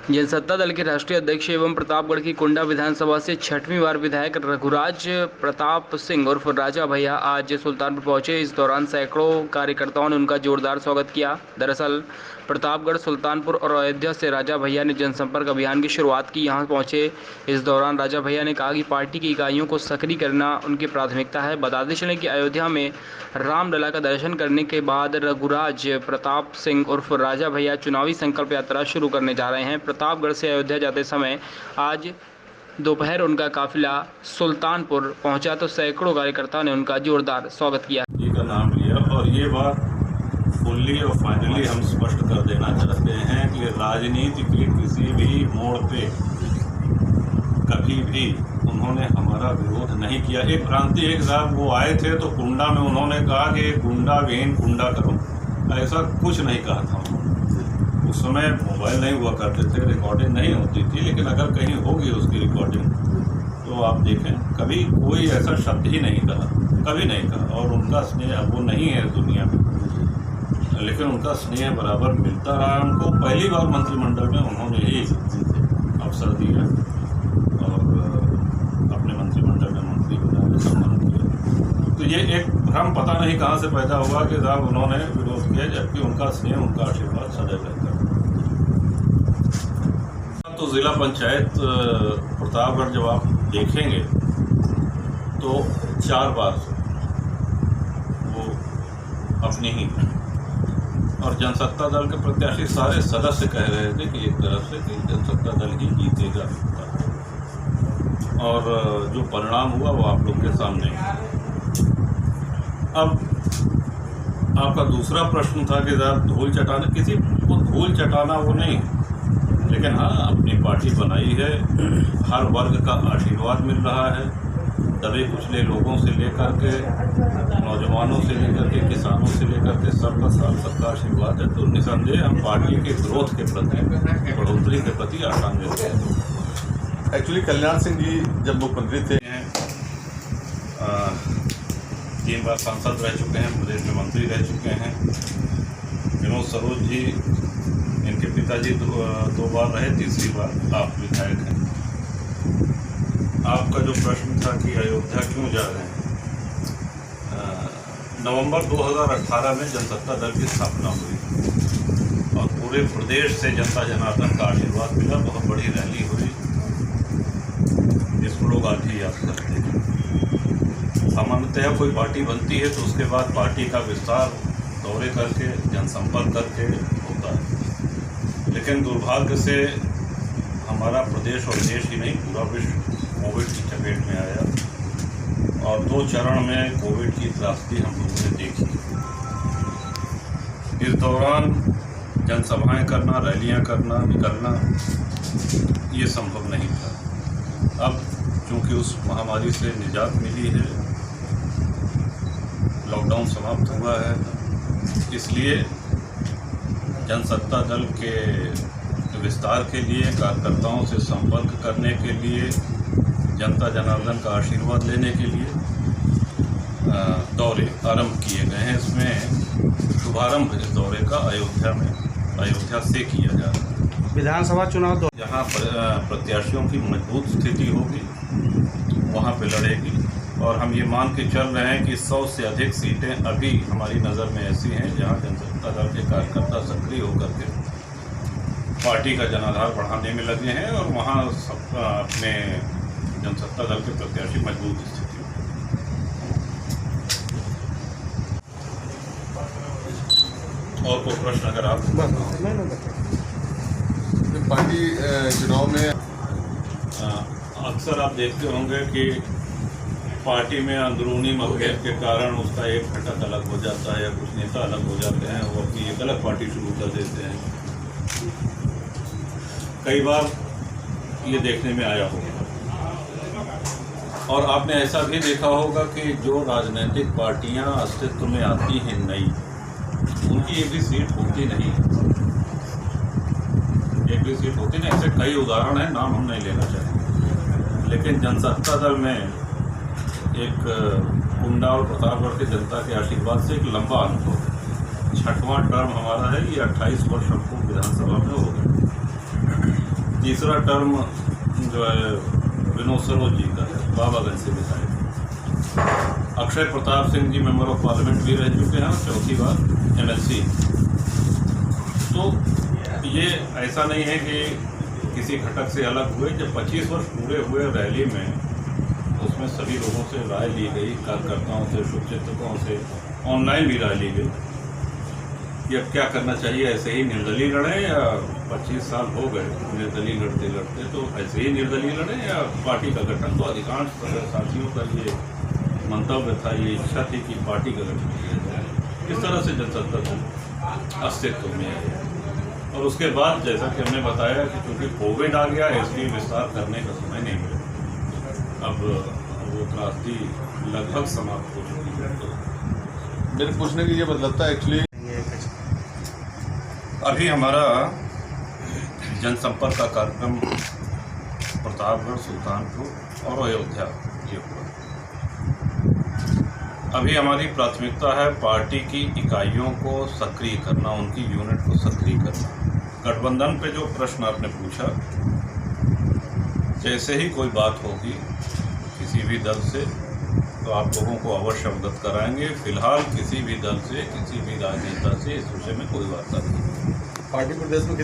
जनसत्ता दल के राष्ट्रीय अध्यक्ष एवं प्रतापगढ़ की कुंडा विधानसभा से 6वीं बार विधायक रघुराज प्रताप सिंह उर्फ राजा भैया आज सुल्तानपुर पहुंचे। इस दौरान सैकड़ों कार्यकर्ताओं ने उनका जोरदार स्वागत किया। दरअसल प्रतापगढ़, सुल्तानपुर और अयोध्या से राजा भैया ने जनसंपर्क अभियान की शुरुआत की। यहां पहुंचे इस दौरान राजा भैया ने कहा कि पार्टी की इकाइयों को सक्रिय करना उनकी प्राथमिकता है। बताते चलें कि अयोध्या में रामलला का दर्शन करने के बाद रघुराज प्रताप सिंह उर्फ राजा भैया चुनावी संकल्प यात्रा शुरू करने जा रहे हैं। प्रतापगढ़ से अयोध्या जाते समय आज दोपहर उनका काफिला सुल्तानपुर पहुंचा तो सैकड़ों कार्यकर्ताओं ने उनका जोरदार स्वागत किया। का नाम लिया और ये बात फुल्ली और फाइनली हम स्पष्ट कर देना चाहते हैं कि राजनीति के किसी भी मोड़ पे कभी भी उन्होंने हमारा विरोध नहीं किया। एक भ्रांति एक साहब वो आए थे तो कुंडा में उन्होंने कहा कि गुंडा विहीन कुंडा करो, ऐसा कुछ नहीं कहा था। उस समय मोबाइल नहीं हुआ करते थे, रिकॉर्डिंग नहीं होती थी, लेकिन अगर कहीं होगी उसकी रिकॉर्डिंग तो आप देखें, कभी कोई ऐसा शब्द ही नहीं कहा, कभी नहीं कहा। और उनका स्नेह वो नहीं है दुनिया में, लेकिन उनका स्नेह बराबर मिलता रहा उनको। पहली बार मंत्रिमंडल में उन्होंने ही अवसर दिया और अपने मंत्रिमंडल में मंत्री बनाने सम्मान किया। तो ये एक भ्रम पता नहीं कहाँ से पैदा हुआ कि साहब उन्होंने विरोध किया, जबकि उनका स्नेह, उनका आशीर्वाद सदैव रहता है। तो जिला पंचायत प्रतापगढ़ जब आप देखेंगे तो 4 बार वो अपनी ही, और जनसत्ता दल के प्रत्याशी सारे सदस्य कह रहे थे कि एक तरफ से कि जनसत्ता दल ही जीतेगा, और जो परिणाम हुआ वो आप लोग के सामने। अब आपका दूसरा प्रश्न था कि साहब धूल चटाना, किसी को धूल चटाना वो नहीं, लेकिन हाँ अपनी पार्टी बनाई है, हर वर्ग का आशीर्वाद मिल रहा है, दबे कुचले लोगों से लेकर के नौजवानों से लेकर के किसानों से लेकर के सबका साथ सबका आशीर्वाद है। तो निसंदेह हम पार्टी के ग्रोथ के प्रति, बढ़ोतरी के प्रति आशान्वित हैं। एक्चुअली कल्याण सिंह जी जब मुख्यमंत्री थे 3 बार सांसद रह चुके हैं, प्रदेश में मंत्री रह चुके हैं। विनोद सरोज जी इनके पिताजी 2 बार रहे, तीसरी बार आप विधायक हैं। आपका जो प्रश्न था कि अयोध्या क्यों जा रहे हैं, नवंबर 2018 में जनसत्ता दल की स्थापना हुई और पूरे प्रदेश से जनता जनार्दन का आशीर्वाद मिला। बहुत बड़ी रैली हुई जिसको लोग आज ही याद करते हैं। सामान्यतः कोई पार्टी बनती है तो उसके बाद पार्टी का विस्तार दौरे करके, जनसंपर्क करके होता है, लेकिन दुर्भाग्य से हमारा प्रदेश और देश ही नहीं पूरा विश्व कोविड की चपेट में आया और 2 चरण में कोविड की त्रासदी हम लोगों ने देखी। इस दौरान जनसभाएं करना, रैलियां करना, निकलना ये संभव नहीं था। अब चूंकि उस महामारी से निजात मिली है, लॉकडाउन समाप्त हुआ है, इसलिए जनसत्ता दल के विस्तार के लिए, कार्यकर्ताओं से संपर्क करने के लिए, जनता जनार्दन का आशीर्वाद लेने के लिए दौरे आरंभ किए गए हैं। इसमें शुभारंभ इस दौरे का अयोध्या से किया जा रहा है। विधानसभा चुनाव जहाँ प्रत्याशियों की मजबूत स्थिति होगी वहाँ पे लड़ेगी, और हम ये मान के चल रहे हैं कि 100 से अधिक सीटें अभी हमारी नज़र में ऐसी हैं जहाँ जनसत्ता दल के कार्यकर्ता सक्रिय होकर के पार्टी का जनाधार बढ़ाने में लगे हैं और वहाँ अपने जनसत्ता दल के प्रत्याशी मजबूत स्थिति में। और कोई प्रश्न अगर आप पार्टी चुनाव में अक्सर आप देखते होंगे कि पार्टी में अंदरूनी मतभेद के कारण उसका एक घटक अलग हो जाता है या कुछ नेता अलग हो जाते हैं, वो अपनी एक अलग पार्टी शुरू कर देते हैं। कई बार ये देखने में आया होगा और आपने ऐसा भी देखा होगा कि जो राजनीतिक पार्टियां अस्तित्व में आती हैं नई, उनकी एक भी सीट होती नहीं, एक भी सीट होती नहीं। ऐसे कई उदाहरण हैं, नाम हम नहीं लेना चाहेंगे, लेकिन जनसत्ता दल में एक कुंडा और प्रतापगढ़ की जनता के आशीर्वाद से एक लंबा अनुभव है। 6वां टर्म हमारा है, ये 28 वर्ष हमको विधानसभा में हो गए। तीसरा टर्म जो है विनोद सरोज जी का है, बाबागंज से विधायक। Akshay Pratap Singh ji member of parliament भी रह चुके हैं, चौथी बार MLC। तो ये ऐसा नहीं है कि किसी घटक से अलग हुए। जब 25 वर्ष पूरे हुए रैली में, उसमें सभी लोगों से राय ली गई, कार्यकर्ताओं से, शुभचिंतकों से, ऑनलाइन भी राय ली गई कि अब क्या करना चाहिए, ऐसे ही निर्दलीय लड़ें या 25 साल हो गए निर्दलीय लड़ते लड़ते, तो ऐसे ही निर्दलीय लड़ें या पार्टी का गठन। तो अधिकांश साथियों का ये मंतव्य था, ये इच्छा थी कि पार्टी का गठन किया जाए। इस तरह से जनसत्ता को अस्तित्व में है। और उसके बाद जैसा कि हमने बताया कि चूँकि कोविड आ गया, इसलिए विस्तार करने का समय नहीं मिला। अब वो त्रासदी लगभग समाप्त हो चुकी है। तो मेरे पूछने की ये मतलब था एक्चुअली अभी हमारा जनसंपर्क का कार्यक्रम प्रतापगढ़, सुल्तानपुर और अयोध्या ये हुआ। अभी हमारी प्राथमिकता है पार्टी की इकाइयों को सक्रिय करना, उनकी यूनिट को सक्रिय करना। गठबंधन पे जो प्रश्न आपने पूछा, जैसे ही कोई बात होगी किसी भी दल से तो आप लोगों को अवश्य अवगत कराएंगे। फिलहाल किसी भी दल से, किसी भी राजनेता से इस विषय में कोई वार्ता नहीं। पार्टी प्रदेश में